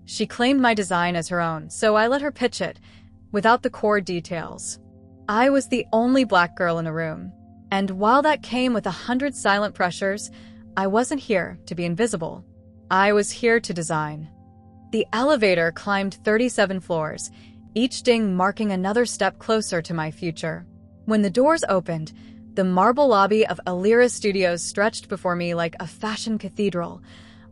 She claimed my design as her own, so I let her pitch it, without the core details. I was the only black girl in the room, and while that came with 100 silent pressures, I wasn't here to be invisible. I was here to design. The elevator climbed 37 floors, each ding marking another step closer to my future. When the doors opened, the marble lobby of Alira Studios stretched before me like a fashion cathedral,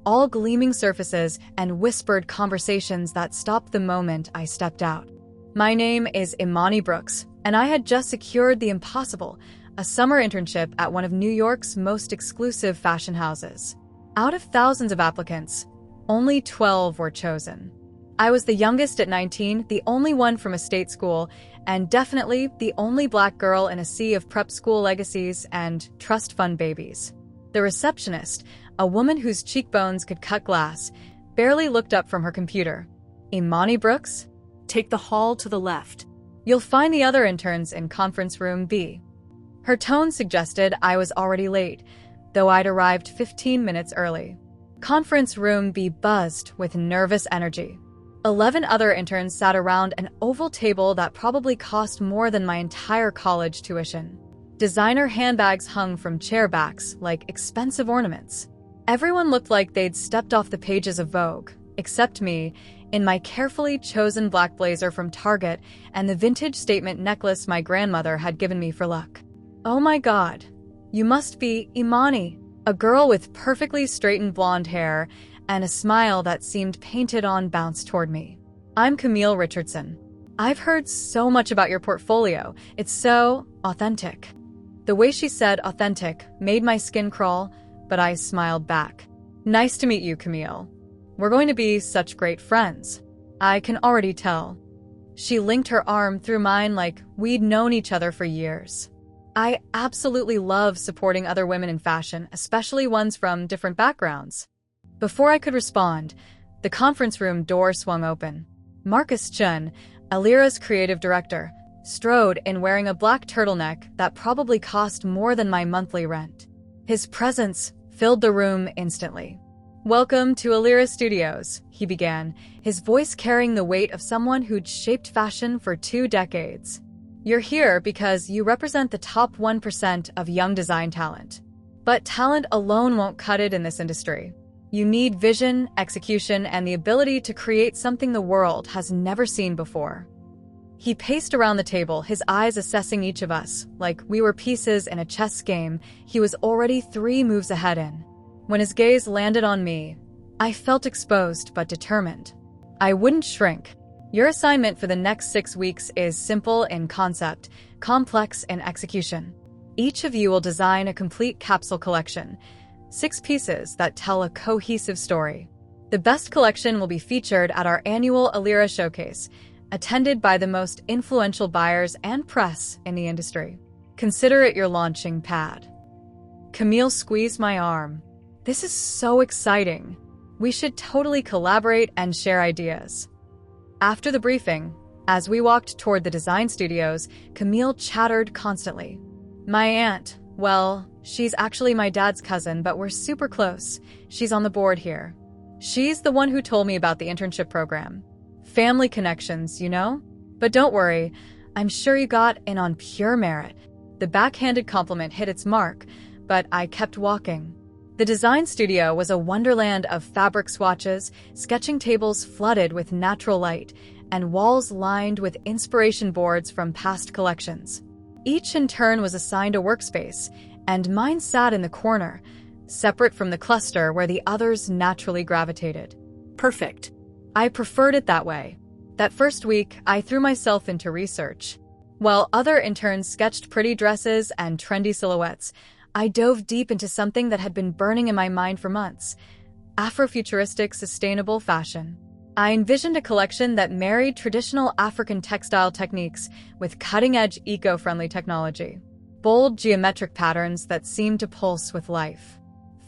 all gleaming surfaces and whispered conversations that stopped the moment I stepped out. My name is Imani Brooks, and I had just secured the impossible, a summer internship at one of New York's most exclusive fashion houses. Out of thousands of applicants, only 12 were chosen. I was the youngest at 19, the only one from a state school, and definitely the only black girl in a sea of prep school legacies and trust fund babies. The receptionist, a woman whose cheekbones could cut glass, barely looked up from her computer. Imani Brooks? Take the hall to the left. You'll find the other interns in conference room B. Her tone suggested I was already late, though I'd arrived 15 minutes early. Conference room B buzzed with nervous energy. 11 other interns sat around an oval table that probably cost more than my entire college tuition. Designer handbags hung from chair backs like expensive ornaments. Everyone looked like they'd stepped off the pages of Vogue, except me, in my carefully chosen black blazer from Target and the vintage statement necklace my grandmother had given me for luck. Oh my God, you must be Imani, a girl with perfectly straightened blonde hair and a smile that seemed painted on bounced toward me. I'm Camille Richardson. I've heard so much about your portfolio. It's so authentic. The way she said authentic made my skin crawl, but I smiled back. Nice to meet you, Camille. We're going to be such great friends. I can already tell. She linked her arm through mine like we'd known each other for years. I absolutely love supporting other women in fashion, especially ones from different backgrounds. Before I could respond, the conference room door swung open. Marcus Chun, Alira's creative director, strode in wearing a black turtleneck that probably cost more than my monthly rent. His presence filled the room instantly. Welcome to Alira Studios, he began, his voice carrying the weight of someone who'd shaped fashion for 2 decades. You're here because you represent the top 1% of young design talent. But talent alone won't cut it in this industry. You need vision, execution, and the ability to create something the world has never seen before. He paced around the table, his eyes assessing each of us. Like we were pieces in a chess game he was already 3 moves ahead in. When his gaze landed on me, I felt exposed but determined. I wouldn't shrink. Your assignment for the next 6 weeks is simple in concept, complex in execution. Each of you will design a complete capsule collection, 6 pieces that tell a cohesive story. The best collection will be featured at our annual Alira Showcase, attended by the most influential buyers and press in the industry. Consider it your launching pad. Camille squeezed my arm. This is so exciting. We should totally collaborate and share ideas. After the briefing, as we walked toward the design studios, Camille chattered constantly. My aunt, well, she's actually my dad's cousin, but we're super close. She's on the board here. She's the one who told me about the internship program. Family connections, you know? But don't worry, I'm sure you got in on pure merit. The backhanded compliment hit its mark, but I kept walking. The design studio was a wonderland of fabric swatches, sketching tables flooded with natural light, and walls lined with inspiration boards from past collections. Each in turn was assigned a workspace, and mine sat in the corner, separate from the cluster where the others naturally gravitated. Perfect. I preferred it that way. That first week, I threw myself into research. While other interns sketched pretty dresses and trendy silhouettes, I dove deep into something that had been burning in my mind for months: Afrofuturistic sustainable fashion. I envisioned a collection that married traditional African textile techniques with cutting-edge eco-friendly technology. Bold geometric patterns that seemed to pulse with life.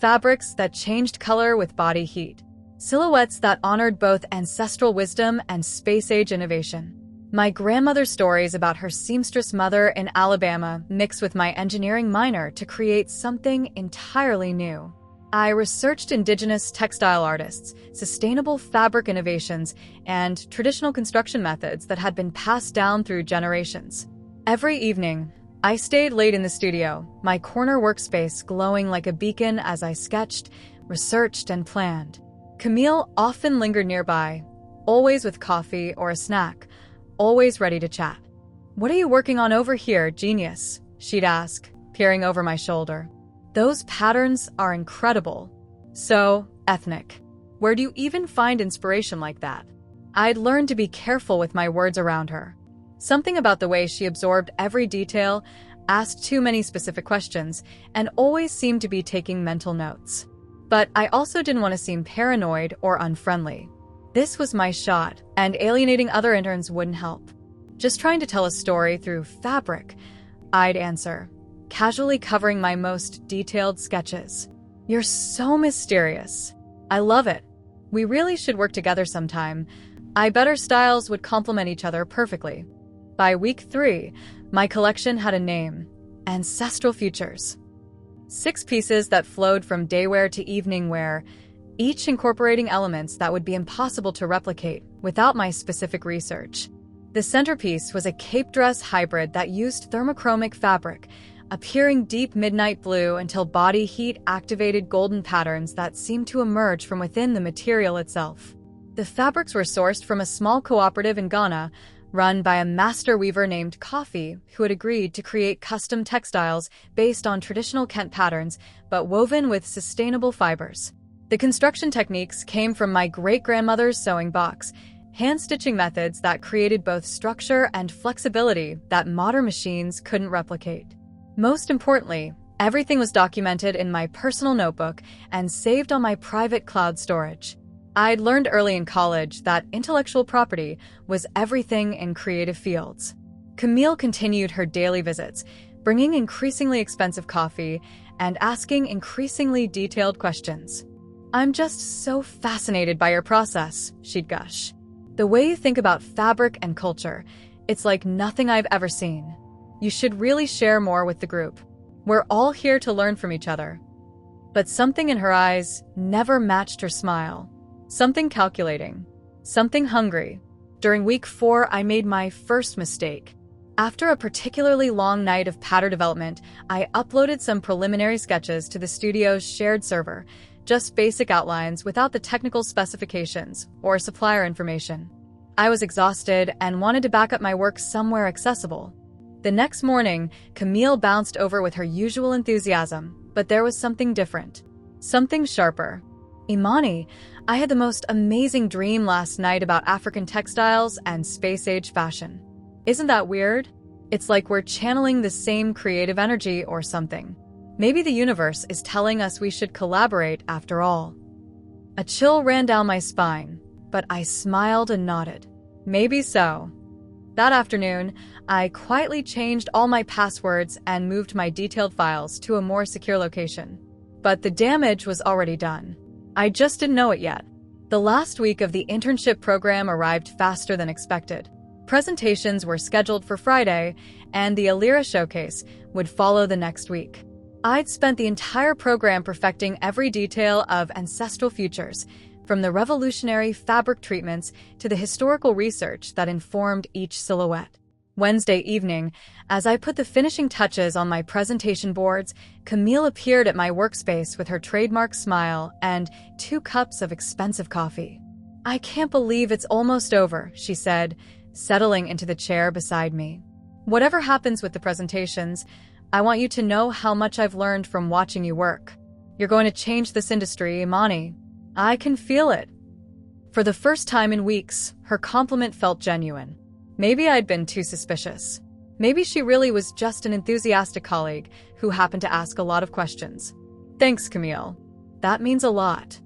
Fabrics that changed color with body heat. Silhouettes that honored both ancestral wisdom and space-age innovation. My grandmother's stories about her seamstress mother in Alabama mixed with my engineering minor to create something entirely new. I researched indigenous textile artists, sustainable fabric innovations, and traditional construction methods that had been passed down through generations. Every evening, I stayed late in the studio, my corner workspace glowing like a beacon as I sketched, researched, and planned. Camille often lingered nearby, always with coffee or a snack, always ready to chat. "What are you working on over here, genius?" she'd ask, peering over my shoulder. "Those patterns are incredible. So ethnic. Where do you even find inspiration like that?" I'd learned to be careful with my words around her. Something about the way she absorbed every detail, asked too many specific questions, and always seemed to be taking mental notes. But I also didn't want to seem paranoid or unfriendly. This was my shot, and alienating other interns wouldn't help. "Just trying to tell a story through fabric," I'd answer, casually covering my most detailed sketches. "You're so mysterious. I love it. We really should work together sometime. I bet our styles would complement each other perfectly." By week 3, my collection had a name: Ancestral Futures. 6 pieces that flowed from daywear to evening wear, each incorporating elements that would be impossible to replicate without my specific research. The centerpiece was a cape dress hybrid that used thermochromic fabric, appearing deep midnight blue until body heat activated golden patterns that seemed to emerge from within the material itself. The fabrics were sourced from a small cooperative in Ghana, run by a master weaver named Coffee, who had agreed to create custom textiles based on traditional Kent patterns, but woven with sustainable fibers. The construction techniques came from my great-grandmother's sewing box, hand-stitching methods that created both structure and flexibility that modern machines couldn't replicate. Most importantly, everything was documented in my personal notebook and saved on my private cloud storage. I'd learned early in college that intellectual property was everything in creative fields. Camille continued her daily visits, bringing increasingly expensive coffee and asking increasingly detailed questions. "I'm just so fascinated by your process," she'd gush. "The way you think about fabric and culture, it's like nothing I've ever seen. You should really share more with the group. We're all here to learn from each other." But something in her eyes never matched her smile. Something calculating. Something hungry. During week 4, I made my first mistake. After a particularly long night of pattern development, I uploaded some preliminary sketches to the studio's shared server, just basic outlines without the technical specifications or supplier information. I was exhausted and wanted to back up my work somewhere accessible. The next morning, Camille bounced over with her usual enthusiasm, but there was something different. Something sharper. "Imani, I had the most amazing dream last night about African textiles and space-age fashion. Isn't that weird? It's like we're channeling the same creative energy or something. Maybe the universe is telling us we should collaborate after all." A chill ran down my spine, but I smiled and nodded. Maybe so. That afternoon, I quietly changed all my passwords and moved my detailed files to a more secure location. But the damage was already done. I just didn't know it yet. The last week of the internship program arrived faster than expected. Presentations were scheduled for Friday, and the Alira showcase would follow the next week. I'd spent the entire program perfecting every detail of Ancestral Futures, from the revolutionary fabric treatments to the historical research that informed each silhouette. Wednesday evening, as I put the finishing touches on my presentation boards, Camille appeared at my workspace with her trademark smile and 2 cups of expensive coffee. "I can't believe it's almost over," she said, settling into the chair beside me. "Whatever happens with the presentations, I want you to know how much I've learned from watching you work. You're going to change this industry, Imani. I can feel it." For the first time in weeks, her compliment felt genuine. Maybe I'd been too suspicious. Maybe she really was just an enthusiastic colleague who happened to ask a lot of questions. "Thanks, Camille. That means a lot."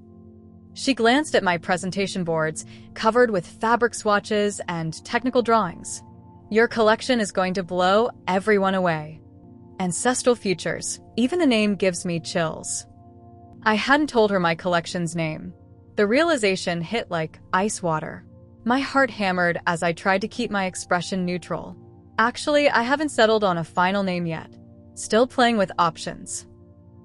She glanced at my presentation boards, covered with fabric swatches and technical drawings. "Your collection is going to blow everyone away." Ancestral Futures. Even the name gives me chills. I hadn't told her my collection's name. The realization hit like ice water. My heart hammered as I tried to keep my expression neutral. Actually, I haven't settled on a final name yet. Still playing with options.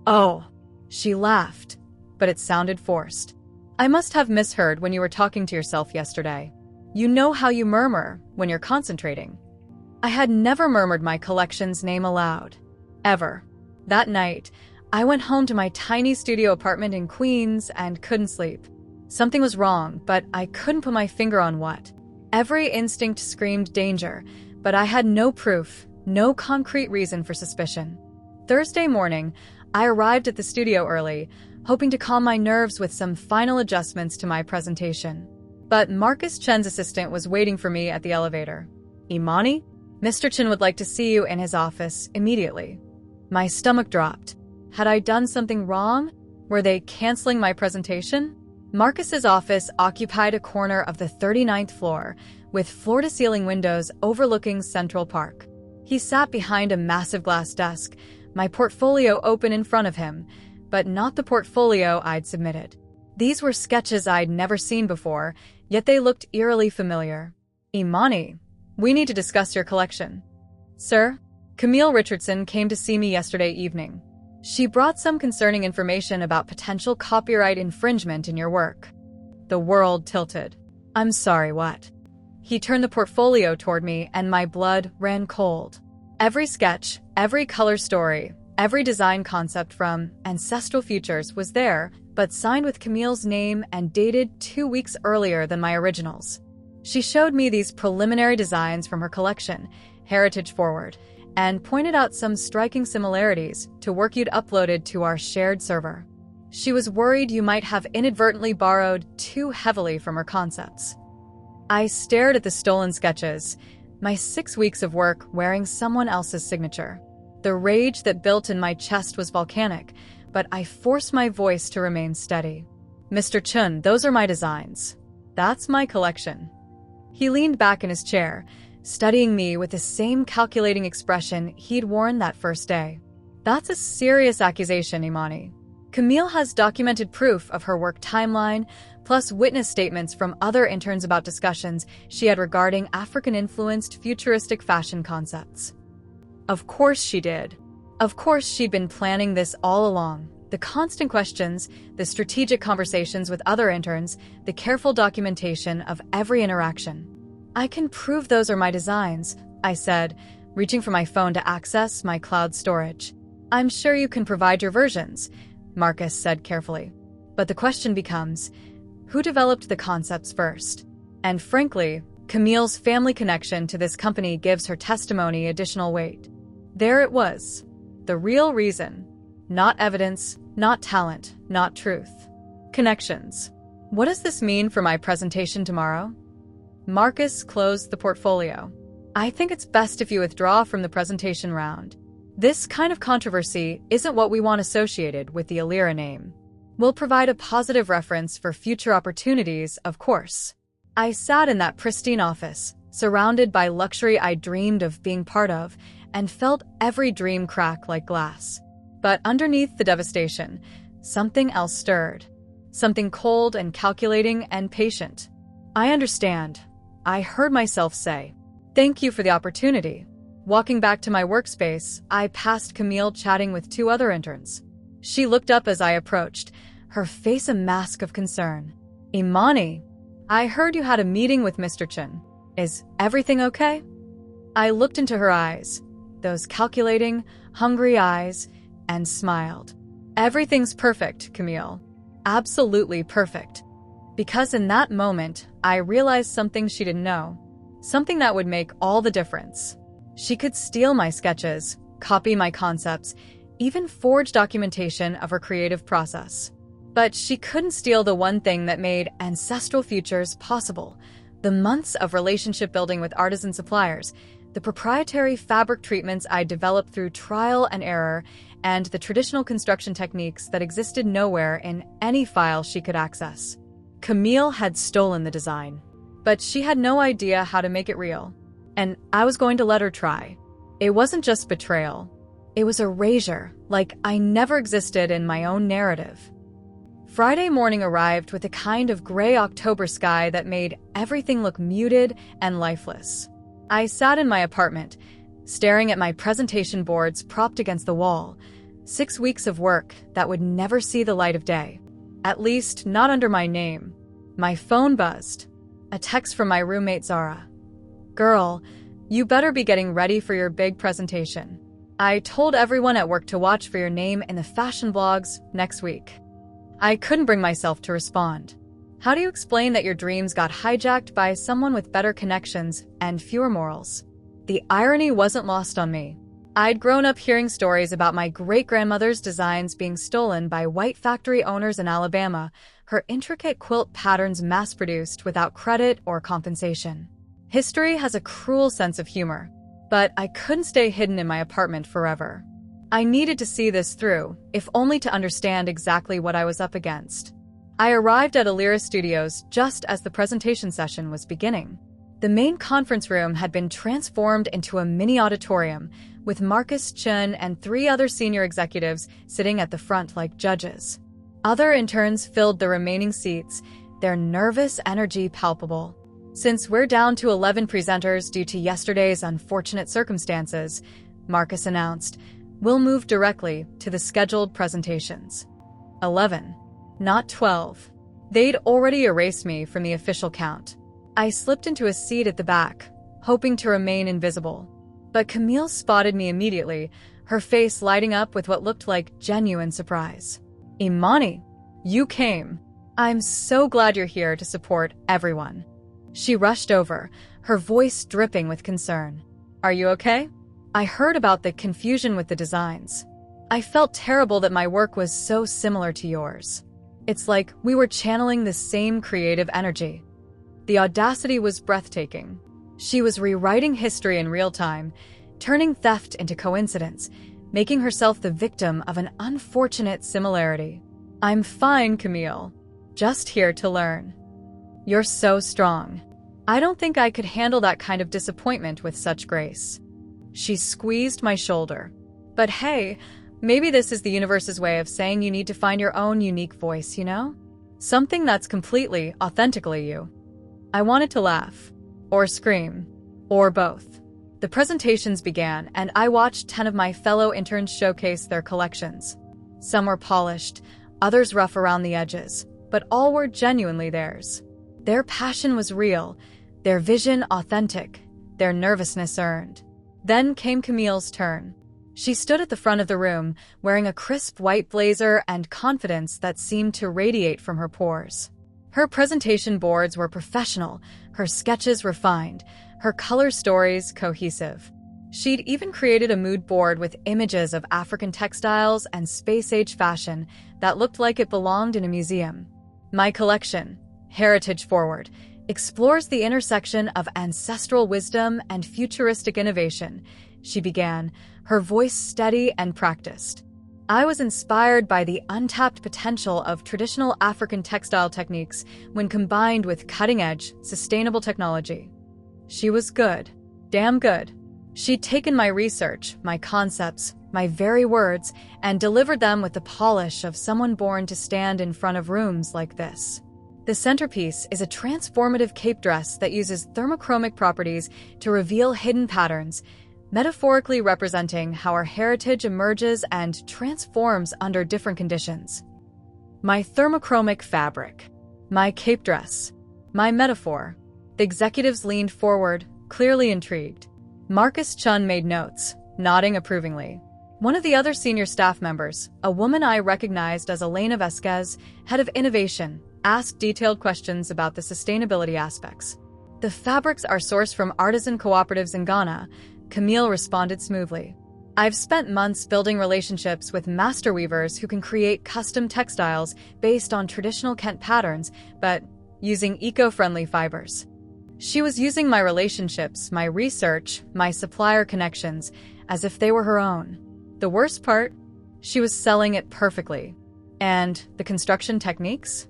"Oh," she laughed, but it sounded forced. I must have misheard when you were talking to yourself yesterday. You know how you murmur when you're concentrating. I had never murmured my collection's name aloud. Ever. That night, I went home to my tiny studio apartment in Queens and couldn't sleep. Something was wrong, but I couldn't put my finger on what. Every instinct screamed danger, but I had no proof, no concrete reason for suspicion. Thursday morning, I arrived at the studio early, hoping to calm my nerves with some final adjustments to my presentation. But Marcus Chen's assistant was waiting for me at the elevator. Imani? Mr. Chen would like to see you in his office immediately. My stomach dropped. Had I done something wrong? Were they canceling my presentation? Marcus's office occupied a corner of the 39th floor, with floor-to-ceiling windows overlooking Central Park. He sat behind a massive glass desk, my portfolio open in front of him, but not the portfolio I'd submitted. These were sketches I'd never seen before, yet they looked eerily familiar. Imani, we need to discuss your collection. Sir, Camille Richardson came to see me yesterday evening. She brought some concerning information about potential copyright infringement in your work. The world tilted. I'm sorry, what? He turned the portfolio toward me and my blood ran cold. Every sketch, every color story, every design concept from Ancestral Futures was there, but signed with Camille's name and dated 2 weeks earlier than my originals. She showed me these preliminary designs from her collection, Heritage Forward, and pointed out some striking similarities to work you'd uploaded to our shared server. She was worried you might have inadvertently borrowed too heavily from her concepts. I stared at the stolen sketches, my 6 weeks of work wearing someone else's signature. The rage that built in my chest was volcanic, but I forced my voice to remain steady. Mr. Chun, those are my designs. That's my collection. He leaned back in his chair, studying me with the same calculating expression he'd worn that first day. That's a serious accusation, Imani. Camille has documented proof of her work timeline, plus witness statements from other interns about discussions she had regarding African-influenced futuristic fashion concepts. Of course she did. Of course she'd been planning this all along. The constant questions, the strategic conversations with other interns, the careful documentation of every interaction. I can prove those are my designs, I said, reaching for my phone to access my cloud storage. I'm sure you can provide your versions, Marcus said carefully. But the question becomes, who developed the concepts first? And frankly, Camille's family connection to this company gives her testimony additional weight. There it was. The real reason. Not evidence, not talent, not truth. Connections. What does this mean for my presentation tomorrow? Marcus closed the portfolio. I think it's best if you withdraw from the presentation round. This kind of controversy isn't what we want associated with the Alira name. We'll provide a positive reference for future opportunities, of course. I sat in that pristine office, surrounded by luxury I dreamed of being part of, and felt every dream crack like glass. But underneath the devastation, something else stirred. Something cold and calculating and patient. I understand. I heard myself say, "Thank you for the opportunity." Walking back to my workspace, I passed Camille chatting with 2 other interns. She looked up as I approached, her face a mask of concern. Imani, I heard you had a meeting with Mr. Chen. Is everything okay? I looked into her eyes, those calculating, hungry eyes, and smiled. Everything's perfect, Camille. Absolutely perfect. Because in that moment, I realized something she didn't know. Something that would make all the difference. She could steal my sketches, copy my concepts, even forge documentation of her creative process. But she couldn't steal the one thing that made Ancestral Futures possible. The months of relationship building with artisan suppliers, the proprietary fabric treatments I developed through trial and error, and the traditional construction techniques that existed nowhere in any file she could access. Camille had stolen the design, but she had no idea how to make it real. And I was going to let her try. It wasn't just betrayal. It was erasure, like I never existed in my own narrative. Friday morning arrived with a kind of gray October sky that made everything look muted and lifeless. I sat in my apartment, staring at my presentation boards propped against the wall. 6 weeks of work that would never see the light of day. At least, not under my name. My phone buzzed. A text from my roommate Zara. "Girl, you better be getting ready for your big presentation. I told everyone at work to watch for your name in the fashion blogs next week." I couldn't bring myself to respond. How do you explain that your dreams got hijacked by someone with better connections and fewer morals? The irony wasn't lost on me. I'd grown up hearing stories about my great-grandmother's designs being stolen by white factory owners in Alabama, her intricate quilt patterns mass-produced without credit or compensation. History has a cruel sense of humor, but I couldn't stay hidden in my apartment forever. I needed to see this through, if only to understand exactly what I was up against. I arrived at Alira Studios just as the presentation session was beginning. The main conference room had been transformed into a mini auditorium, with Marcus Chun and 3 other senior executives sitting at the front like judges. Other interns filled the remaining seats, their nervous energy palpable. "Since we're down to 11 presenters due to yesterday's unfortunate circumstances," Marcus announced, "we'll move directly to the scheduled presentations." 11, not 12. They'd already erased me from the official count. I slipped into a seat at the back, hoping to remain invisible. But Camille spotted me immediately, her face lighting up with what looked like genuine surprise. "Imani, you came. I'm so glad you're here to support everyone." She rushed over, her voice dripping with concern. "Are you okay? I heard about the confusion with the designs. I felt terrible that my work was so similar to yours. It's like we were channeling the same creative energy." The audacity was breathtaking. She was rewriting history in real time, turning theft into coincidence, making herself the victim of an unfortunate similarity. "I'm fine, Camille. Just here to learn." "You're so strong. I don't think I could handle that kind of disappointment with such grace." She squeezed my shoulder. "But hey, maybe this is the universe's way of saying you need to find your own unique voice, you know? Something that's completely, authentically you." I wanted to laugh. Or scream. Or both. The presentations began, and I watched 10 of my fellow interns showcase their collections. Some were polished, others rough around the edges, but all were genuinely theirs. Their passion was real, their vision authentic, their nervousness earned. Then came Camille's turn. She stood at the front of the room, wearing a crisp white blazer and confidence that seemed to radiate from her pores. Her presentation boards were professional, her sketches refined, her color stories cohesive. She'd even created a mood board with images of African textiles and space-age fashion that looked like it belonged in a museum. "My collection, Heritage Forward, explores the intersection of ancestral wisdom and futuristic innovation," she began, her voice steady and practiced. I was inspired by the untapped potential of traditional African textile techniques when combined with cutting-edge, sustainable technology. She was good. Damn good. She'd taken my research, my concepts, my very words, and delivered them with the polish of someone born to stand in front of rooms like this. The centerpiece is a transformative cape dress that uses thermochromic properties to reveal hidden patterns, metaphorically representing how our heritage emerges and transforms under different conditions. My thermochromic fabric. My cape dress. My metaphor. The executives leaned forward, clearly intrigued. Marcus Chun made notes, nodding approvingly. One of the other senior staff members, a woman I recognized as Elena Vasquez, head of innovation, asked detailed questions about the sustainability aspects. "The fabrics are sourced from artisan cooperatives in Ghana," Camille responded smoothly. "I've spent months building relationships with master weavers who can create custom textiles based on traditional Kent patterns, but using eco-friendly fibers." She was using my relationships, my research, my supplier connections, as if they were her own. The worst part? She was selling it perfectly. "And the construction techniques?"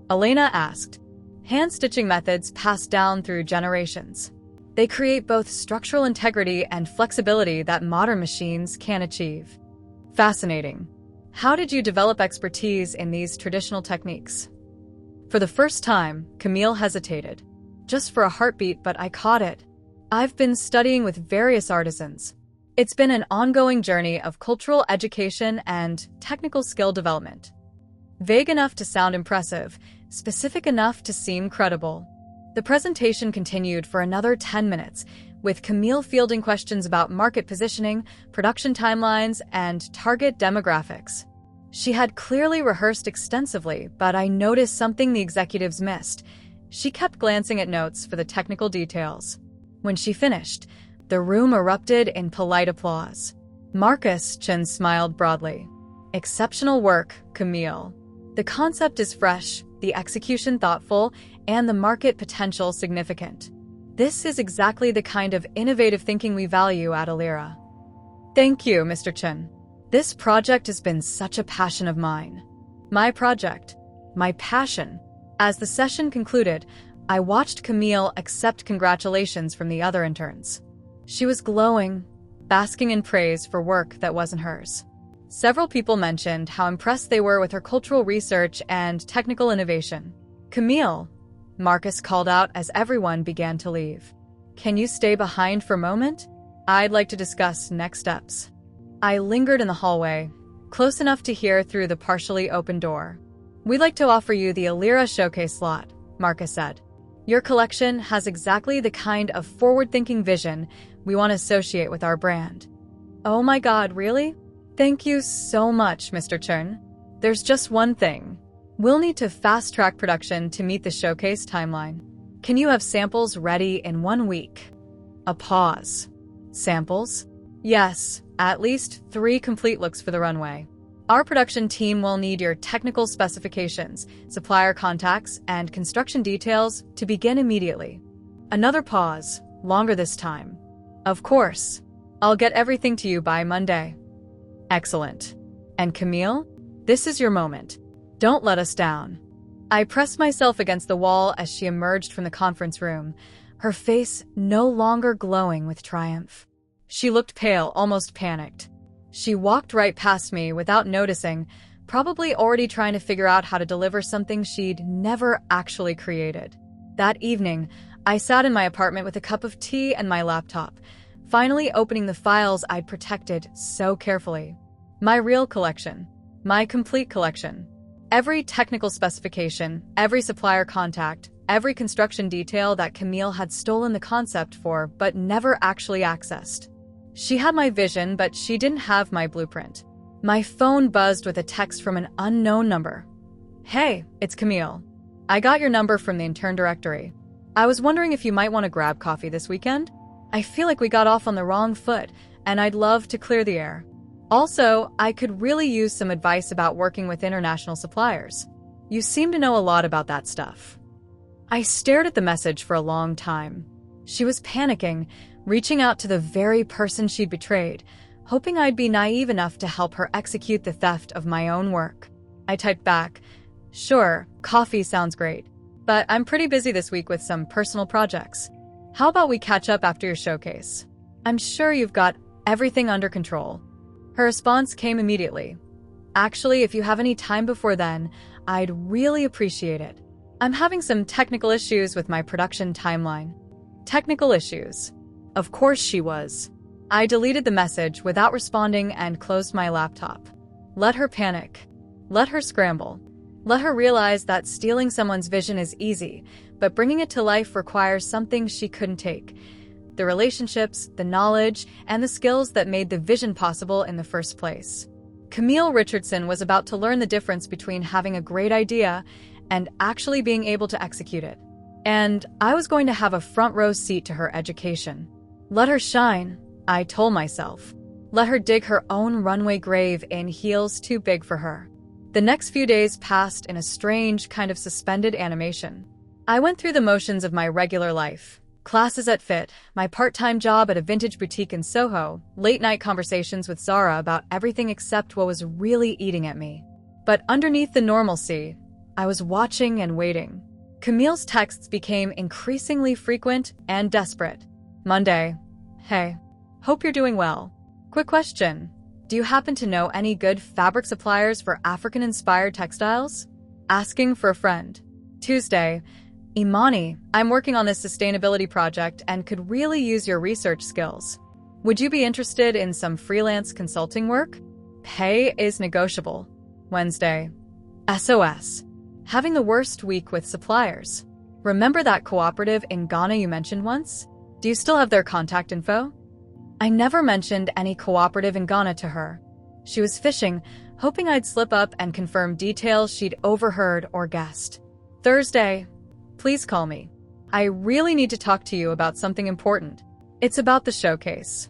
Elena asked. "Hand-stitching methods passed down through generations. They create both structural integrity and flexibility that modern machines can't achieve." "Fascinating. How did you develop expertise in these traditional techniques?" For the first time, Camille hesitated. Just for a heartbeat, but I caught it. "I've been studying with various artisans. It's been an ongoing journey of cultural education and technical skill development." Vague enough to sound impressive, specific enough to seem credible. The presentation continued for another 10 minutes, with Camille fielding questions about market positioning, production timelines, and target demographics. She had clearly rehearsed extensively, but I noticed something the executives missed. She kept glancing at notes for the technical details. When she finished, the room erupted in polite applause. Marcus Chen smiled broadly. Exceptional work, Camille. The concept is fresh, the execution thoughtful, and the market potential significant. This is exactly the kind of innovative thinking we value at Alira. Thank you, Mr. Chen. This project has been such a passion of mine. My project. My passion. As the session concluded, I watched Camille accept congratulations from the other interns. She was glowing, basking in praise for work that wasn't hers. Several people mentioned how impressed they were with her cultural research and technical innovation. Camille, Marcus called out as everyone began to leave. Can you stay behind for a moment? I'd like to discuss next steps. I lingered in the hallway, close enough to hear through the partially open door. We'd like to offer you the Alira Showcase slot, Marcus said. Your collection has exactly the kind of forward-thinking vision we want to associate with our brand. Oh my God, really? Thank you so much, Mr. Chen. There's just one thing. We'll need to fast-track production to meet the showcase timeline. Can you have samples ready in 1 week? A pause. Samples? Yes, at least 3 complete looks for the runway. Our production team will need your technical specifications, supplier contacts, and construction details to begin immediately. Another pause, longer this time. Of course. I'll get everything to you by Monday. Excellent. And Camille, this is your moment. Don't let us down. I pressed myself against the wall as she emerged from the conference room, her face no longer glowing with triumph. She looked pale, almost panicked. She walked right past me without noticing, probably already trying to figure out how to deliver something she'd never actually created. That evening, I sat in my apartment with a cup of tea and my laptop, finally opening the files I'd protected so carefully. My real collection. My complete collection. Every technical specification, every supplier contact, every construction detail that Camille had stolen the concept for but never actually accessed. She had my vision, but she didn't have my blueprint. My phone buzzed with a text from an unknown number. Hey, it's Camille. I got your number from the intern directory. I was wondering if you might want to grab coffee this weekend? I feel like we got off on the wrong foot, and I'd love to clear the air. Also, I could really use some advice about working with international suppliers. You seem to know a lot about that stuff. I stared at the message for a long time. She was panicking, reaching out to the very person she'd betrayed, hoping I'd be naive enough to help her execute the theft of my own work. I typed back, "Sure, coffee sounds great, but I'm pretty busy this week with some personal projects. How about we catch up after your showcase? I'm sure you've got everything under control." Her response came immediately. "Actually, if you have any time before then, I'd really appreciate it. I'm having some technical issues with my production timeline." Technical issues. Of course she was. I deleted the message without responding and closed my laptop. Let her panic. Let her scramble. Let her realize that stealing someone's vision is easy, but bringing it to life requires something she couldn't take. The relationships, the knowledge, and the skills that made the vision possible in the first place. Camille Richardson was about to learn the difference between having a great idea and actually being able to execute it. And I was going to have a front row seat to her education. Let her shine, I told myself. Let her dig her own runway grave in heels too big for her. The next few days passed in a strange kind of suspended animation. I went through the motions of my regular life. Classes at FIT, my part-time job at a vintage boutique in Soho, late-night conversations with Zara about everything except what was really eating at me. But underneath the normalcy, I was watching and waiting. Camille's texts became increasingly frequent and desperate. Monday. Hey. Hope you're doing well. Quick question. Do you happen to know any good fabric suppliers for African-inspired textiles? Asking for a friend. Tuesday. Imani, I'm working on this sustainability project and could really use your research skills. Would you be interested in some freelance consulting work? Pay is negotiable. Wednesday. SOS. Having the worst week with suppliers. Remember that cooperative in Ghana you mentioned once? Do you still have their contact info? I never mentioned any cooperative in Ghana to her. She was fishing, hoping I'd slip up and confirm details she'd overheard or guessed. Thursday. Please call me. I really need to talk to you about something important. It's about the showcase.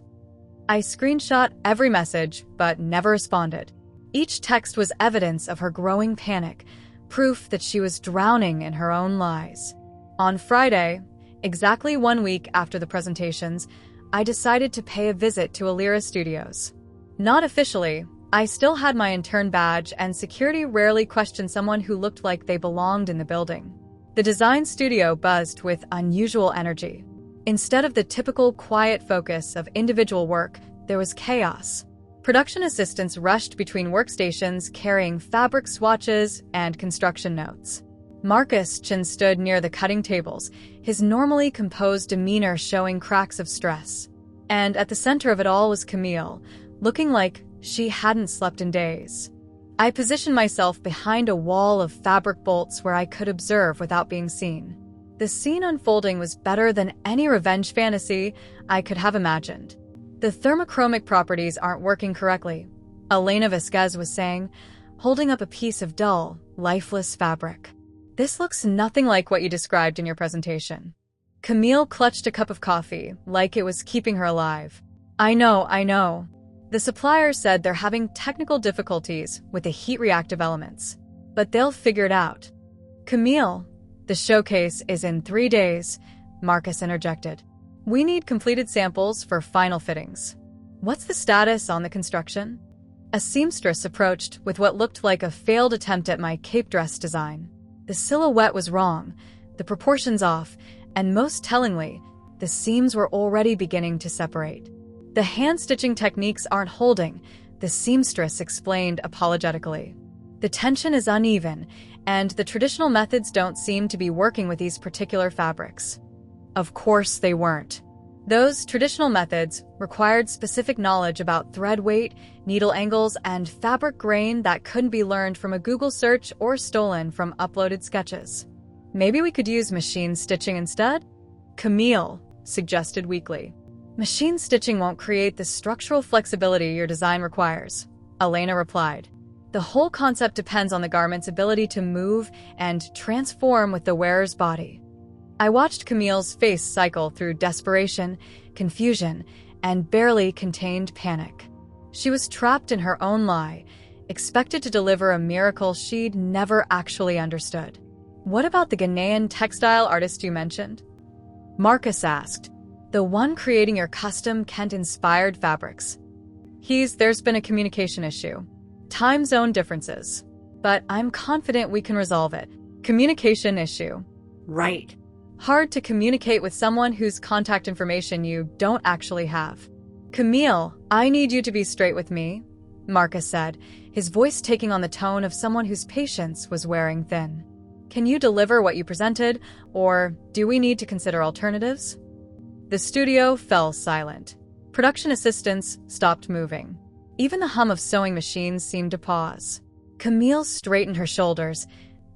I screenshot every message, but never responded. Each text was evidence of her growing panic, proof that she was drowning in her own lies. On Friday, exactly 1 week after the presentations, I decided to pay a visit to Alira Studios. Not officially, I still had my intern badge, and security rarely questioned someone who looked like they belonged in the building. The design studio buzzed with unusual energy. Instead of the typical quiet focus of individual work, there was chaos. Production assistants rushed between workstations carrying fabric swatches and construction notes. Marcus Chin stood near the cutting tables, his normally composed demeanor showing cracks of stress. And at the center of it all was Camille, looking like she hadn't slept in days. I positioned myself behind a wall of fabric bolts where I could observe without being seen. The scene unfolding was better than any revenge fantasy I could have imagined. The thermochromic properties aren't working correctly, Elena Vasquez was saying, holding up a piece of dull, lifeless fabric. This looks nothing like what you described in your presentation. Camille clutched a cup of coffee, like it was keeping her alive. I know. The supplier said they're having technical difficulties with the heat-reactive elements, but they'll figure it out. Camille, the showcase is in 3 days, Marcus interjected. We need completed samples for final fittings. What's the status on the construction? A seamstress approached with what looked like a failed attempt at my cape dress design. The silhouette was wrong, the proportions off, and most tellingly, the seams were already beginning to separate. The hand-stitching techniques aren't holding, the seamstress explained apologetically. The tension is uneven, and the traditional methods don't seem to be working with these particular fabrics. Of course they weren't. Those traditional methods required specific knowledge about thread weight, needle angles, and fabric grain that couldn't be learned from a Google search or stolen from uploaded sketches. Maybe we could use machine stitching instead? Camille suggested weakly. Machine stitching won't create the structural flexibility your design requires, Elena replied. The whole concept depends on the garment's ability to move and transform with the wearer's body. I watched Camille's face cycle through desperation, confusion, and barely contained panic. She was trapped in her own lie, expected to deliver a miracle she'd never actually understood. What about the Ghanaian textile artist you mentioned? Marcus asked. The one creating your custom Kent-inspired fabrics. There's been a communication issue. Time zone differences. But I'm confident we can resolve it. Communication issue. Right. Hard to communicate with someone whose contact information you don't actually have. Camille, I need you to be straight with me, Marcus said, his voice taking on the tone of someone whose patience was wearing thin. Can you deliver what you presented, or do we need to consider alternatives? The studio fell silent. Production assistants stopped moving. Even the hum of sewing machines seemed to pause. Camille straightened her shoulders,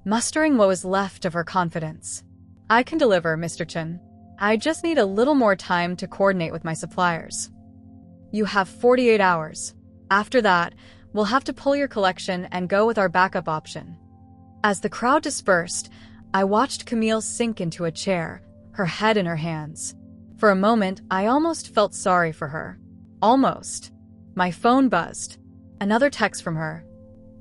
mustering what was left of her confidence. I can deliver, Mr. Chin. I just need a little more time to coordinate with my suppliers. You have 48 hours. After that, we'll have to pull your collection and go with our backup option. As the crowd dispersed, I watched Camille sink into a chair, her head in her hands. For a moment, I almost felt sorry for her. Almost. My phone buzzed. Another text from her.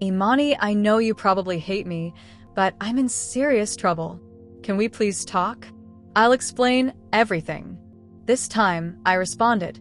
Imani, I know you probably hate me, but I'm in serious trouble. Can we please talk? I'll explain everything. This time, I responded.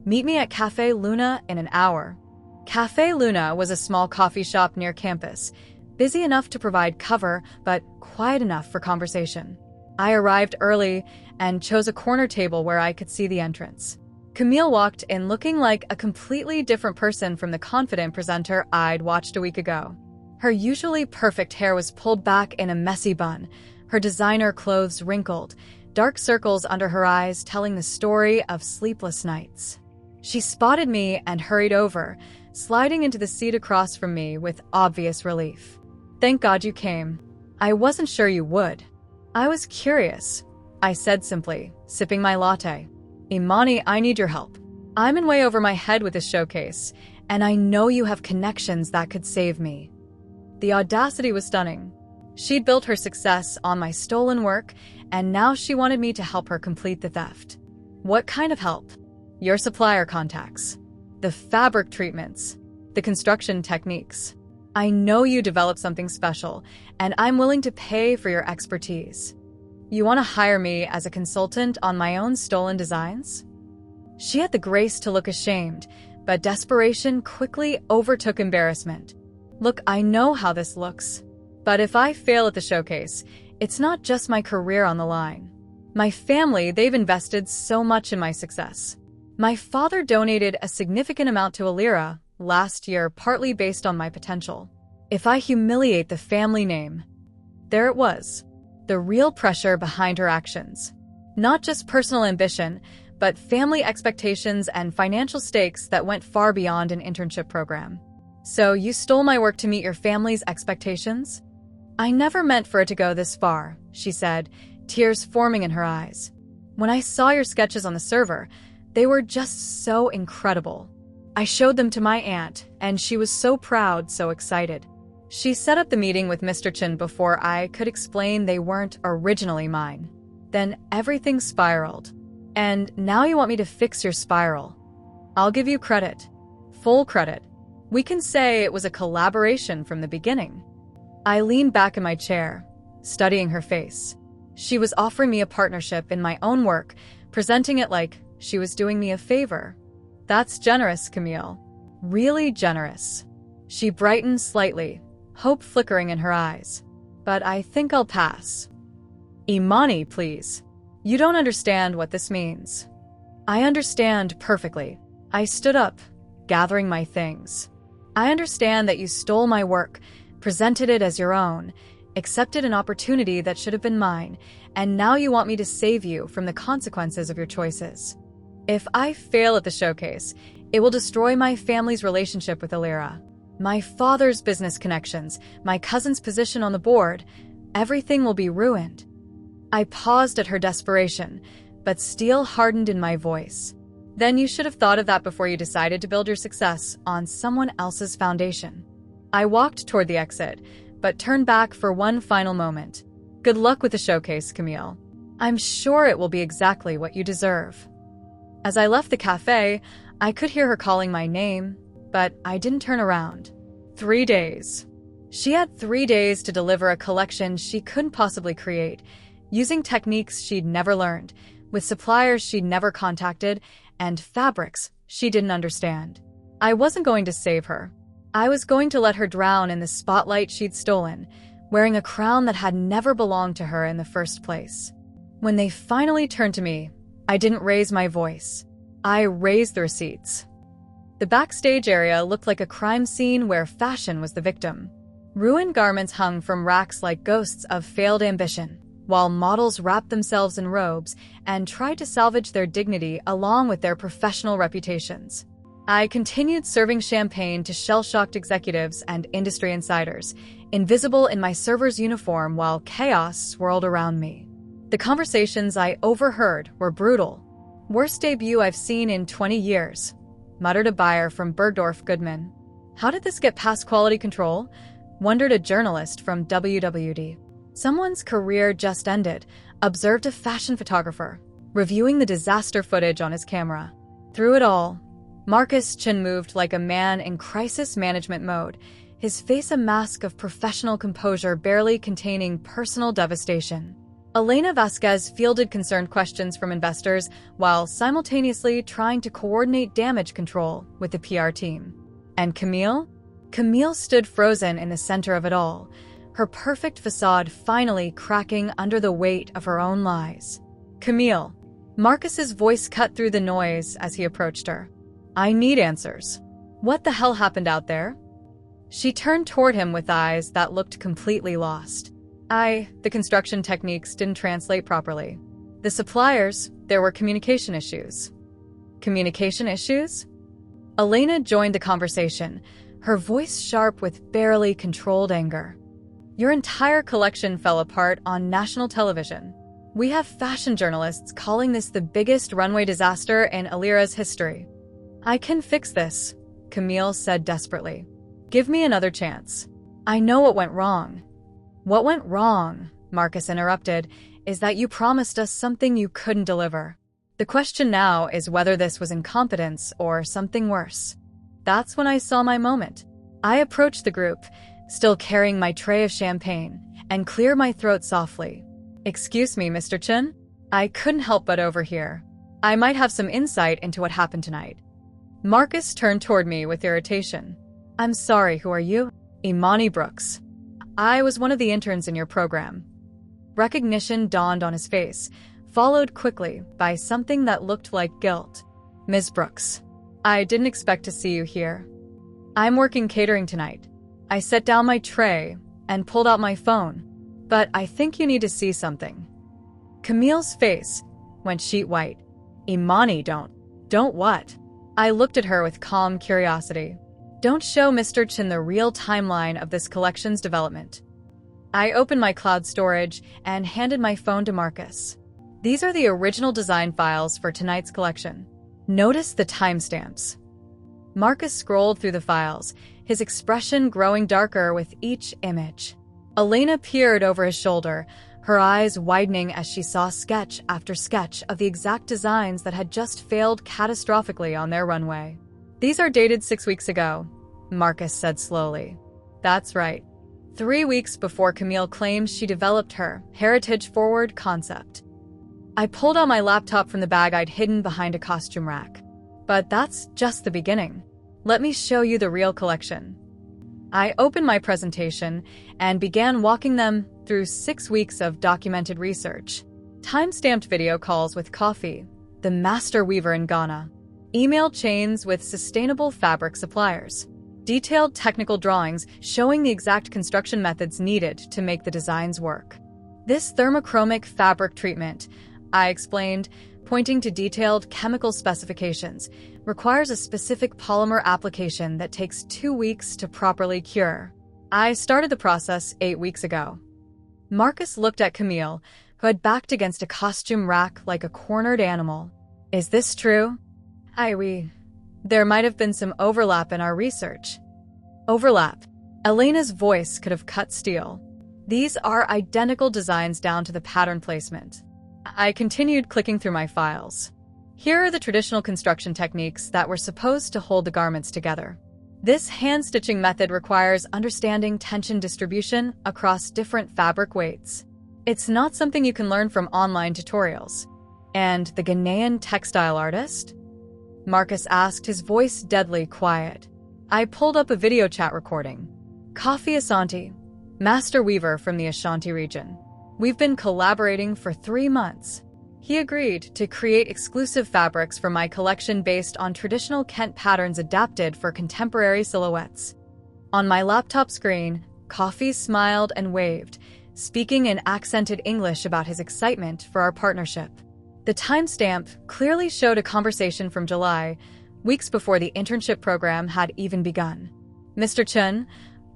Meet me at Café Luna in an hour. Café Luna was a small coffee shop near campus, busy enough to provide cover, but quiet enough for conversation. I arrived early and chose a corner table where I could see the entrance. Camille walked in looking like a completely different person from the confident presenter I'd watched a week ago. Her usually perfect hair was pulled back in a messy bun, her designer clothes wrinkled, dark circles under her eyes telling the story of sleepless nights. She spotted me and hurried over, sliding into the seat across from me with obvious relief. Thank God you came. I wasn't sure you would. I was curious, I said simply, sipping my latte. Imani, I need your help. I'm in way over my head with this showcase, and I know you have connections that could save me. The audacity was stunning. She'd built her success on my stolen work, and now she wanted me to help her complete the theft. What kind of help? Your supplier contacts, the fabric treatments, the construction techniques. I know you developed something special, and I'm willing to pay for your expertise. You want to hire me as a consultant on my own stolen designs? She had the grace to look ashamed, but desperation quickly overtook embarrassment. Look, I know how this looks, but if I fail at the showcase, it's not just my career on the line. My family, they've invested so much in my success. My father donated a significant amount to Alira last year, partly based on my potential. If I humiliate the family name, there it was, the real pressure behind her actions. Not just personal ambition, but family expectations and financial stakes that went far beyond an internship program. So you stole my work to meet your family's expectations? I never meant for it to go this far, she said, tears forming in her eyes. When I saw your sketches on the server, they were just so incredible. I showed them to my aunt, and she was so proud, so excited. She set up the meeting with Mr. Chen before I could explain they weren't originally mine. Then everything spiraled. And now you want me to fix your spiral. I'll give you credit. Full credit. We can say it was a collaboration from the beginning. I leaned back in my chair, studying her face. She was offering me a partnership in my own work, presenting it like she was doing me a favor. That's generous, Camille. Really generous. She brightened slightly, hope flickering in her eyes. But I think I'll pass. Imani, please. You don't understand what this means. I understand perfectly. I stood up, gathering my things. I understand that you stole my work, presented it as your own, accepted an opportunity that should have been mine, and now you want me to save you from the consequences of your choices. If I fail at the showcase, it will destroy my family's relationship with Alira. My father's business connections, my cousin's position on the board, everything will be ruined. I paused at her desperation, but steel hardened in my voice. Then you should have thought of that before you decided to build your success on someone else's foundation. I walked toward the exit, but turned back for one final moment. Good luck with the showcase, Camille. I'm sure it will be exactly what you deserve. As I left the cafe, I could hear her calling my name, but I didn't turn around. 3 days. She had 3 days to deliver a collection she couldn't possibly create, using techniques she'd never learned, with suppliers she'd never contacted, and fabrics she didn't understand. I wasn't going to save her. I was going to let her drown in the spotlight she'd stolen, wearing a crown that had never belonged to her in the first place. When they finally turned to me, I didn't raise my voice. I raised the receipts. The backstage area looked like a crime scene where fashion was the victim. Ruined garments hung from racks like ghosts of failed ambition, while models wrapped themselves in robes and tried to salvage their dignity along with their professional reputations. I continued serving champagne to shell-shocked executives and industry insiders, invisible in my server's uniform while chaos swirled around me. The conversations I overheard were brutal. Worst debut I've seen in 20 years, muttered a buyer from Bergdorf Goodman. How did this get past quality control? Wondered a journalist from WWD. Someone's career just ended, observed a fashion photographer, reviewing the disaster footage on his camera. Through it all, Marcus Chen moved like a man in crisis management mode, his face a mask of professional composure barely containing personal devastation. Elena Vasquez fielded concerned questions from investors while simultaneously trying to coordinate damage control with the PR team. And Camille? Camille stood frozen in the center of it all, her perfect facade finally cracking under the weight of her own lies. Camille. Marcus's voice cut through the noise as he approached her. I need answers. What the hell happened out there? She turned toward him with eyes that looked completely lost. The construction techniques didn't translate properly. The suppliers, there were communication issues. Communication issues? Elena joined the conversation, her voice sharp with barely controlled anger. Your entire collection fell apart on national television. We have fashion journalists calling this the biggest runway disaster in Alira's history. I can fix this, Camille said desperately. Give me another chance. I know what went wrong. What went wrong, Marcus interrupted, is that you promised us something you couldn't deliver. The question now is whether this was incompetence or something worse. That's when I saw my moment. I approached the group, still carrying my tray of champagne, and cleared my throat softly. Excuse me, Mr. Chen? I couldn't help but overhear. I might have some insight into what happened tonight. Marcus turned toward me with irritation. I'm sorry, who are you? Imani Brooks. I was one of the interns in your program. Recognition dawned on his face, followed quickly by something that looked like guilt. Ms. Brooks, I didn't expect to see you here. I'm working catering tonight. I set down my tray and pulled out my phone, but I think you need to see something. Camille's face went sheet white. Imani, don't what? I looked at her with calm curiosity. Don't show Mr. Chen the real timeline of this collection's development. I opened my cloud storage and handed my phone to Marcus. These are the original design files for tonight's collection. Notice the timestamps. Marcus scrolled through the files, his expression growing darker with each image. Elena peered over his shoulder, her eyes widening as she saw sketch after sketch of the exact designs that had just failed catastrophically on their runway. These are dated 6 weeks ago, Marcus said slowly. That's right. 3 weeks before Camille claimed she developed her heritage-forward concept. I pulled out my laptop from the bag I'd hidden behind a costume rack. But that's just the beginning. Let me show you the real collection. I opened my presentation and began walking them through 6 weeks of documented research. Time-stamped video calls with Coffee, the master weaver in Ghana. Email chains with sustainable fabric suppliers. Detailed technical drawings showing the exact construction methods needed to make the designs work. This thermochromic fabric treatment, I explained, pointing to detailed chemical specifications, requires a specific polymer application that takes 2 weeks to properly cure. I started the process 8 weeks ago. Marcus looked at Camille, who had backed against a costume rack like a cornered animal. Is this true? There might have been some overlap in our research. Overlap. Elena's voice could have cut steel. These are identical designs down to the pattern placement. I continued clicking through my files. Here are the traditional construction techniques that were supposed to hold the garments together. This hand-stitching method requires understanding tension distribution across different fabric weights. It's not something you can learn from online tutorials. And the Ghanaian textile artist? Marcus asked, his voice deadly quiet. I pulled up a video chat recording. Coffee Asante, master weaver from the Ashanti region. We've been collaborating for 3 months. He agreed to create exclusive fabrics for my collection based on traditional Kent patterns adapted for contemporary silhouettes. On my laptop screen, Coffee smiled and waved, speaking in accented English about his excitement for our partnership. The timestamp clearly showed a conversation from July, weeks before the internship program had even begun. Mr. Chen,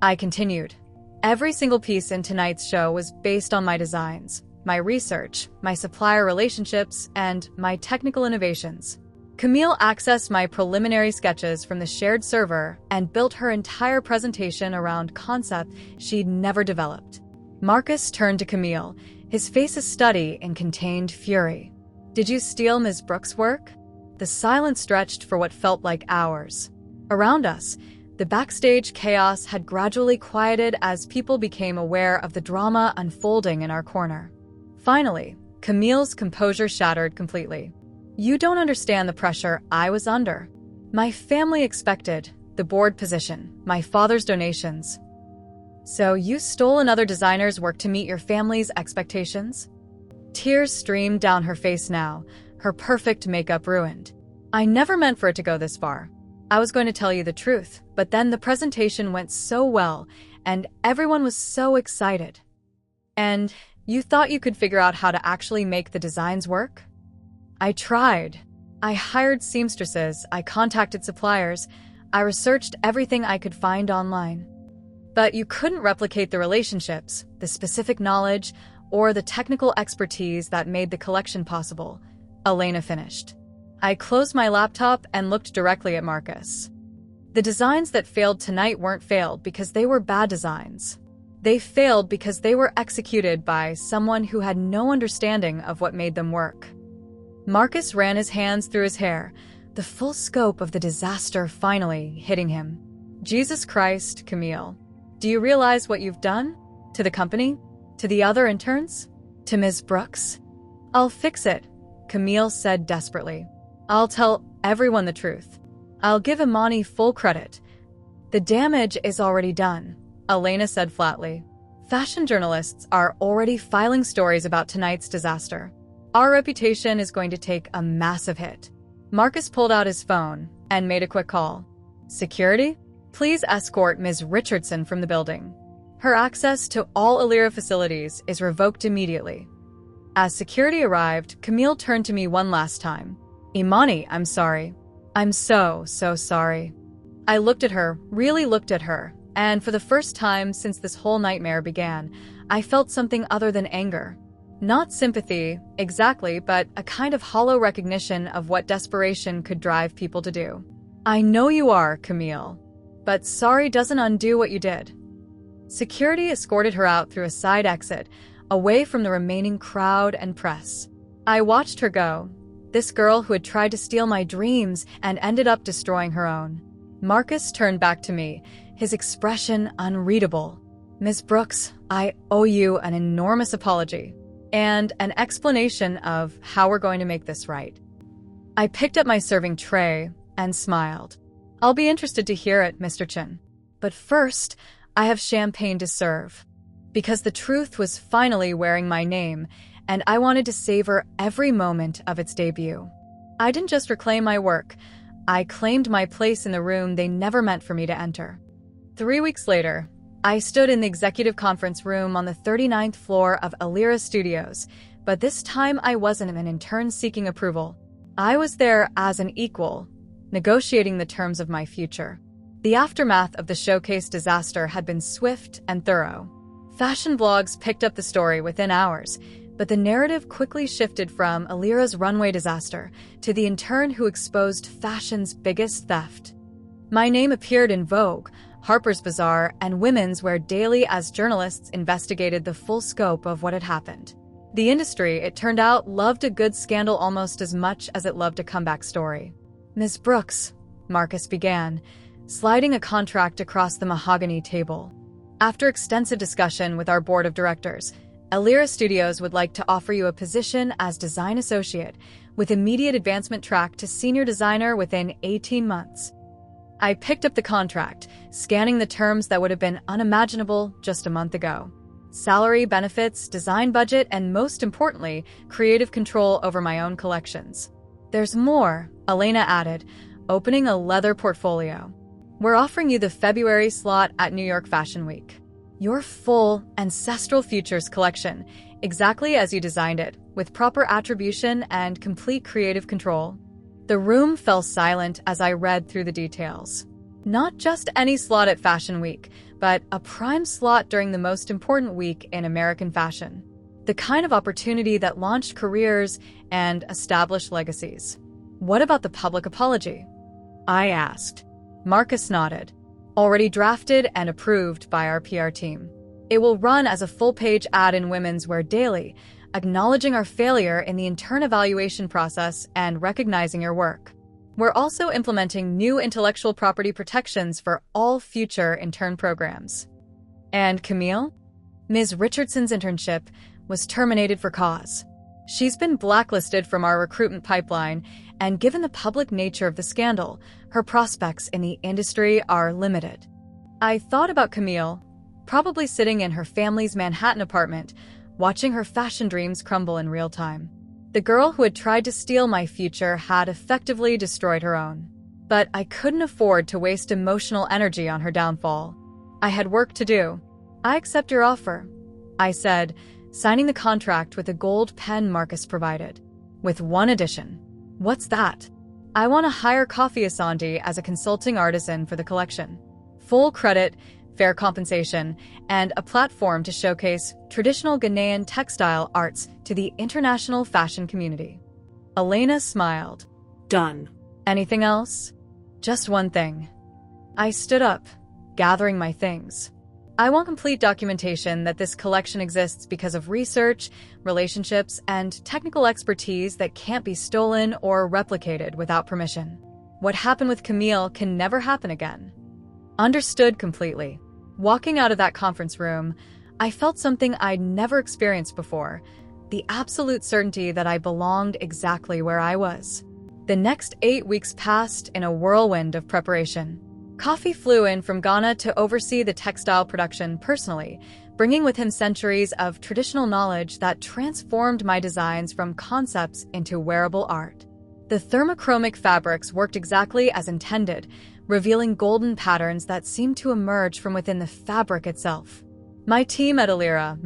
I continued. Every single piece in tonight's show was based on my designs, my research, my supplier relationships, and my technical innovations. Camille accessed my preliminary sketches from the shared server and built her entire presentation around concept she'd never developed. Marcus turned to Camille, his face a study in contained fury. Did you steal Ms. Brooks' work? The silence stretched for what felt like hours. Around us, the backstage chaos had gradually quieted as people became aware of the drama unfolding in our corner. Finally, Camille's composure shattered completely. You don't understand the pressure I was under. My family expected the board position, my father's donations. So you stole another designer's work to meet your family's expectations? Tears streamed down her face now, her perfect makeup ruined. I never meant for it to go this far. I was going to tell you the truth, but then the presentation went so well, and everyone was so excited. And you thought you could figure out how to actually make the designs work? I tried. I hired seamstresses, I contacted suppliers, I researched everything I could find online. But you couldn't replicate the relationships, the specific knowledge, or the technical expertise that made the collection possible, Elena finished. I closed my laptop and looked directly at Marcus. The designs that failed tonight weren't failed because they were bad designs. They failed because they were executed by someone who had no understanding of what made them work. Marcus ran his hands through his hair, the full scope of the disaster finally hitting him. Jesus Christ, Camille. Do you realize what you've done? To the company? To the other interns? To Ms. Brooks? I'll fix it, Camille said desperately. I'll tell everyone the truth. I'll give Imani full credit. The damage is already done, Elena said flatly. Fashion journalists are already filing stories about tonight's disaster. Our reputation is going to take a massive hit. Marcus pulled out his phone and made a quick call. Security? Please escort Ms. Richardson from the building. Her access to all Illyria facilities is revoked immediately. As security arrived, Camille turned to me one last time. Imani, I'm sorry. I'm so sorry. I looked at her, really looked at her, and for the first time since this whole nightmare began, I felt something other than anger. Not sympathy, exactly, but a kind of hollow recognition of what desperation could drive people to do. I know you are, Camille, but sorry doesn't undo what you did. Security escorted her out through a side exit, away from the remaining crowd and press. I watched her go. This girl who had tried to steal my dreams and ended up destroying her own. Marcus turned back to me, his expression unreadable. Ms. Brooks, I owe you an enormous apology and an explanation of how we're going to make this right. I picked up my serving tray and smiled. I'll be interested to hear it, Mr. Chin. But first, I have champagne to serve. Because the truth was finally wearing my name, and I wanted to savor every moment of its debut. I didn't just reclaim my work, I claimed my place in the room they never meant for me to enter. 3 weeks later, I stood in the executive conference room on the 39th floor of Illyria Studios, but this time I wasn't an intern seeking approval. I was there as an equal, negotiating the terms of my future. The aftermath of the showcase disaster had been swift and thorough. Fashion blogs picked up the story within hours, but the narrative quickly shifted from Illyria's runway disaster to the intern who exposed fashion's biggest theft. My name appeared in Vogue, Harper's Bazaar, and Women's Wear daily as journalists investigated the full scope of what had happened. The industry, it turned out, loved a good scandal almost as much as it loved a comeback story. Ms. Brooks, Marcus began, sliding a contract across the mahogany table. After extensive discussion with our board of directors, Illyria Studios would like to offer you a position as design associate, with immediate advancement track to senior designer within 18 months. I picked up the contract, scanning the terms that would have been unimaginable just a month ago. Salary, benefits, design budget, and most importantly, creative control over my own collections. There's more, Elena added, opening a leather portfolio. We're offering you the February slot at New York Fashion Week. Your full Ancestral Futures collection, exactly as you designed it, with proper attribution and complete creative control. The room fell silent as I read through the details. Not just any slot at Fashion Week, but a prime slot during the most important week in American fashion. The kind of opportunity that launched careers and established legacies. What about the public apology? I asked. Marcus nodded. Already drafted and approved by our PR team. It will run as a full-page ad in Women's Wear Daily, acknowledging our failure in the intern evaluation process and recognizing your work. We're also implementing new intellectual property protections for all future intern programs. And Camille? Ms. Richardson's internship was terminated for cause. She's been blacklisted from our recruitment pipeline, and given the public nature of the scandal, her prospects in the industry are limited. I thought about Camille, probably sitting in her family's Manhattan apartment, watching her fashion dreams crumble in real time. The girl who had tried to steal my future had effectively destroyed her own. But I couldn't afford to waste emotional energy on her downfall. I had work to do. I accept your offer, I said, signing the contract with the gold pen Marcus provided. With one addition. What's that? I want to hire Coffee Asante as a consulting artisan for the collection. Full credit, fair compensation, and a platform to showcase traditional Ghanaian textile arts to the international fashion community. Elena smiled. Done. Anything else? Just one thing. I stood up, gathering my things. I want complete documentation that this collection exists because of research, relationships, and technical expertise that can't be stolen or replicated without permission. What happened with Camille can never happen again. Understood completely. Walking out of that conference room, I felt something I'd never experienced before, the absolute certainty that I belonged exactly where I was. The next 8 weeks passed in a whirlwind of preparation. Kofi flew in from Ghana to oversee the textile production personally, bringing with him centuries of traditional knowledge that transformed my designs from concepts into wearable art. The thermochromic fabrics worked exactly as intended, revealing golden patterns that seemed to emerge from within the fabric itself. My team at Alira,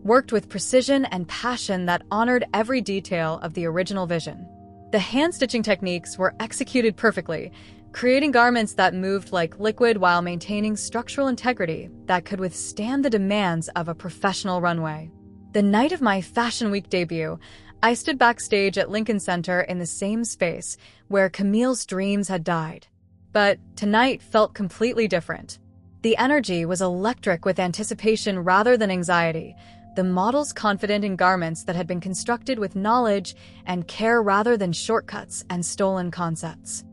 worked with precision and passion that honored every detail of the original vision. The hand-stitching techniques were executed perfectly, creating garments that moved like liquid while maintaining structural integrity that could withstand the demands of a professional runway. The night of my Fashion Week debut, I stood backstage at Lincoln Center in the same space where Camille's dreams had died. But tonight felt completely different. The energy was electric with anticipation rather than anxiety, the models confident in garments that had been constructed with knowledge and care rather than shortcuts and stolen concepts.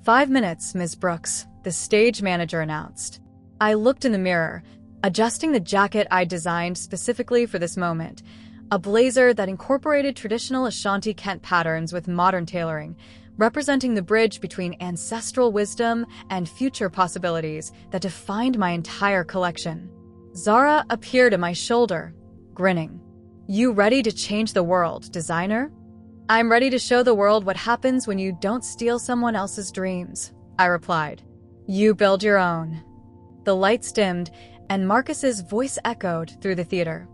5 minutes, Ms. Brooks, the stage manager announced. I looked in the mirror, adjusting the jacket I designed specifically for this moment, a blazer that incorporated traditional Ashanti Kent patterns with modern tailoring, representing the bridge between ancestral wisdom and future possibilities that defined my entire collection. Zara appeared at my shoulder, grinning. You ready to change the world, designer? I'm ready to show the world what happens when you don't steal someone else's dreams, I replied. You build your own. The lights dimmed, and Marcus's voice echoed through the theater.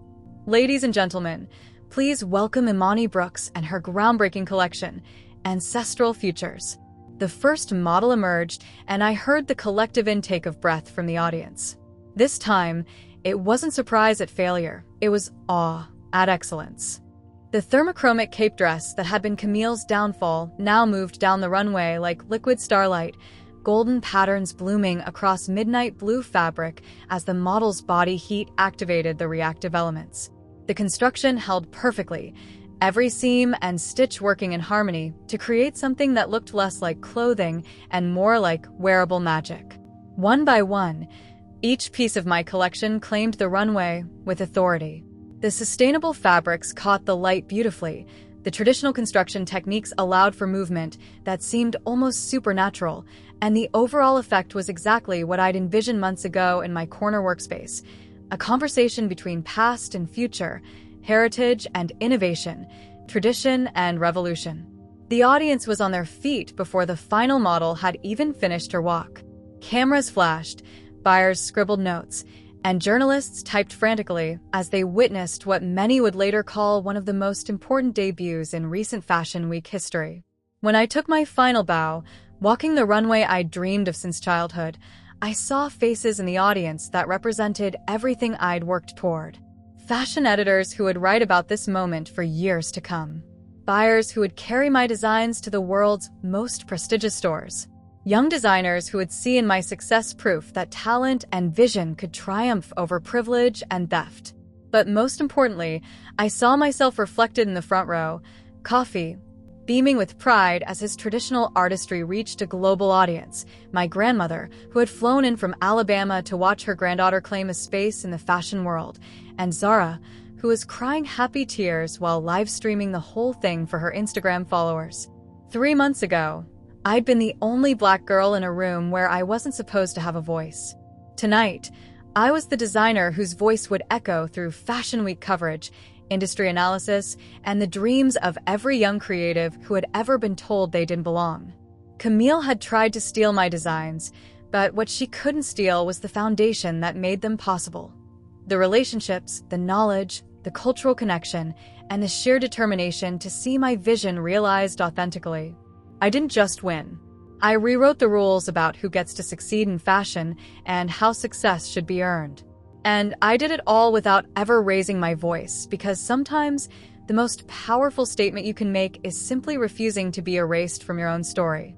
Ladies and gentlemen, please welcome Imani Brooks and her groundbreaking collection, Ancestral Futures. The first model emerged, and I heard the collective intake of breath from the audience. This time, it wasn't surprise at failure, it was awe at excellence. The thermochromic cape dress that had been Camille's downfall now moved down the runway like liquid starlight, golden patterns blooming across midnight blue fabric as the model's body heat activated the reactive elements. The construction held perfectly, every seam and stitch working in harmony to create something that looked less like clothing and more like wearable magic. One by one, each piece of my collection claimed the runway with authority. The sustainable fabrics caught the light beautifully. The traditional construction techniques allowed for movement that seemed almost supernatural, and the overall effect was exactly what I'd envisioned months ago in my corner workspace, a conversation between past and future, heritage and innovation, tradition and revolution. The audience was on their feet before the final model had even finished her walk. Cameras flashed, buyers scribbled notes, and journalists typed frantically as they witnessed what many would later call one of the most important debuts in recent Fashion Week history. When I took my final bow, walking the runway I'd dreamed of since childhood, I saw faces in the audience that represented everything I'd worked toward. Fashion editors who would write about this moment for years to come. Buyers who would carry my designs to the world's most prestigious stores. Young designers who would see in my success proof that talent and vision could triumph over privilege and theft. But most importantly, I saw myself reflected in the front row, Kofi, beaming with pride as his traditional artistry reached a global audience, my grandmother, who had flown in from Alabama to watch her granddaughter claim a space in the fashion world, and Zara, who was crying happy tears while live streaming the whole thing for her Instagram followers. 3 months ago, I'd been the only Black girl in a room where I wasn't supposed to have a voice. Tonight, I was the designer whose voice would echo through Fashion Week coverage, industry analysis, and the dreams of every young creative who had ever been told they didn't belong. Camille had tried to steal my designs, but what she couldn't steal was the foundation that made them possible. The relationships, the knowledge, the cultural connection, and the sheer determination to see my vision realized authentically. I didn't just win. I rewrote the rules about who gets to succeed in fashion and how success should be earned. And I did it all without ever raising my voice, because sometimes the most powerful statement you can make is simply refusing to be erased from your own story.